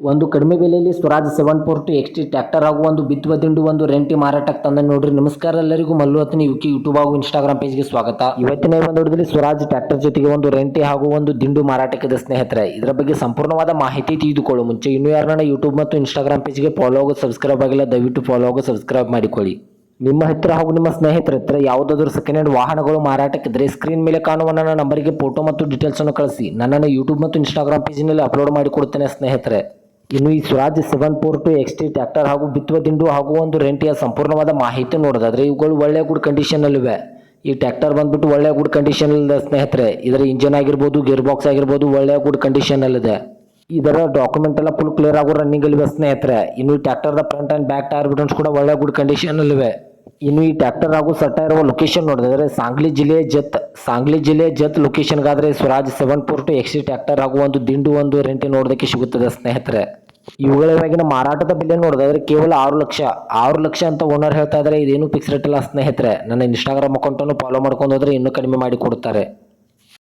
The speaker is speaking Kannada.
ಒಂದು ಕಡಿಮೆ ಬೆಲೆಯಲ್ಲಿ ಸ್ವರಾಜ್ 742 XT ಟ್ರ್ಯಾಕ್ಟರ್ ಹಾಗೂ ಒಂದು ಬಿತ್ತುವ ದಿಂಡು ಒಂದು ರೆಂಟಿ ಮಾರಾಟಕ್ಕೆ ತಂದ ನೋಡ್ರಿ. ನಮಸ್ಕಾರ ಎಲ್ಲರಿಗೂ, ಮಲ್ಲು ಹತ್ತನೇ ಯೂಟ್ಯೂಬ್ ಹಾಗೂ ಇನ್ಸ್ಟಾಗ್ರಾಮ್ ಪೇಜ್ಗೆ ಸ್ವಾಗತ. ಇವತ್ತಿನ ಒಂದು ವಿಡಿಯೋದಲ್ಲಿ ಸ್ವರಾಜ್ ಟ್ರ್ಯಾಕ್ಟರ್ ಜೊತೆಗೆ ಒಂದು ರೆಂಟಿ ಹಾಗೂ ಒಂದು ದಿಂಡು ಮಾರಾಟಕ್ಕಿದೆ ಸ್ನೇಹಿತರೆ. ಇದರ ಬಗ್ಗೆ ಸಂಪೂರ್ಣವಾದ ಮಾಹಿತಿ ತಿಳಿದುಕೊಳ್ಳುವ ಮುಂಚೆ ಇನ್ನೂ ಯಾರನ್ನ ಯೂಟ್ಯೂಬ್ ಮತ್ತು ಇನ್ಸ್ಟಾಗ್ರಾಮ್ ಪೇಜ್ಗೆ ಫಾಲೋ ಆಗೋ ಸಬ್ಸ್ಕ್ರೈಬ್ ಆಗಿಲ್ಲ, ದಯವಿಟ್ಟು ಫಾಲೋ ಆಗೋ ಸಬ್ಸ್ಕ್ರೈಬ್ ಮಾಡಿಕೊಳ್ಳಿ. ನಿಮ್ಮ ಹತ್ತಿರ ಹಾಗೂ ನಿಮ್ಮ ಸ್ನೇಹಿತರ ಹತ್ತಿರ ಯಾವುದಾದ್ರೂ ಸೆಕೆಂಡ್ ಹ್ಯಾಂಡ್ ವಾಹನಗಳು ಮಾರಾಟಕ್ಕಿದ್ರೆ ಸ್ಕ್ರೀನ್ ಮೇಲೆ ಕಾಣುವ ನನ್ನ ನಂಬರಿಗೆ ಫೋಟೋ ಮತ್ತು ಡೀಟೇಲ್ಸ್ ಅನ್ನು ಕಳಿಸಿ. ನನ್ನನ್ನು ಯೂಟ್ಯೂಬ್ ಮತ್ತು ಇನ್ಸ್ಟಾಗ್ರಾಮ್ ಪೇಜ್ನಲ್ಲಿ ಅಪ್ಲೋಡ್ ಮಾಡಿಕೊಡ್ತೇನೆ ಸ್ನೇಹಿತರೆ. ಇನ್ನು ಈ ಸ್ವರಾಜ್ 742 XT ಟ್ರ್ಯಾಕ್ಟರ್ ಹಾಗೂ ಬಿತ್ತುವ ದಿಂಡು ಹಾಗೂ ಒಂದು ರೆಂಟಿಯ ಸಂಪೂರ್ಣವಾದ ಮಾಹಿತಿ ನೋಡೋದಾದ್ರೆ ಇವುಗಳು ಒಳ್ಳೆ ಗುಡ್ ಕಂಡೀಷನ್ ಅಲ್ಲಿವೆ. ಈ ಟ್ರ್ಯಾಕ್ಟರ್ ಬಂದ್ಬಿಟ್ಟು ಒಳ್ಳೆ ಗುಡ್ ಕಂಡೀಷನ್ ಇದೆ ಸ್ನೇಹಿತರೆ. ಇದರ ಇಂಜಿನ್ ಆಗಿರ್ಬೋದು, ಗೇರ್ ಬಾಕ್ಸ್ ಆಗಿರ್ಬೋದು ಒಳ್ಳೆ ಗುಡ್ ಕಂಡೀಷನ್ ಅಲ್ಲಿದೆ. ಇದರ ಡಾಕ್ಯುಮೆಂಟ್ ಎಲ್ಲ ಫುಲ್ ಕ್ಲಿಯರ್ ಆಗೋ ರನ್ನಿಂಗ್ ಅಲ್ಲಿವೆ ಸ್ನೇಹಿತರೆ. ಇನ್ನು ಈ ಟ್ರ್ಯಾಕ್ಟರ್ದ ಫ್ರಂಟ್ ಅಂಡ್ ಬ್ಯಾಕ್ ಟೈರ್ ಬಿಟನ್ಸ್ ಕೂಡ ಒಳ್ಳೆ ಗುಡ್ ಕಂಡೀಷನ್ ಅಲ್ಲಿವೆ. ಇನ್ನು ಈ ಟ್ರ್ಯಾಕ್ಟರ್ ಹಾಗೂ ಸಟ್ಟ ಇರುವ ಲೊಕೇಶನ್ ನೋಡಿದ್ರೆ ಸಾಂಗ್ಲಿ ಜಿಲ್ಲೆ ಜತ್ ಲೊಕೇಶನ್ಗಾದ್ರೆ ಸ್ವರಾಜ್ 742 XT ಟ್ರ್ಯಾಕ್ಟರ್ ಹಾಗೂ ಒಂದು ದಿಂಡು ಒಂದು ರೆಂಟಿ ನೋಡೋದಕ್ಕೆ ಸಿಗುತ್ತದೆ ಸ್ನೇಹಿತರೆ. ಇವುಗಳ ಇವಾಗಿನ ಮಾರಾಟದ ಬೆಲೆ ನೋಡಿದ್ರೆ ಕೇವಲ 6 ಲಕ್ಷ ಅಂತ ಓನರ್ ಹೇಳ್ತಾ ಇದ್ದಾರೆ. ಇದೇನು ಫಿಕ್ಸ್ ರೇಟ್ ಇಲ್ಲ ಸ್ನೇಹಿತರೆ. ನನ್ನ ಇನ್ಸ್ಟಾಗ್ರಾಮ್ ಅಕೌಂಟನ್ನು ಫಾಲೋ ಮಾಡ್ಕೊಂಡು ಹೋದ್ರೆ ಇನ್ನೂ ಕಡಿಮೆ ಮಾಡಿ ಕೊಡ್ತಾರೆ.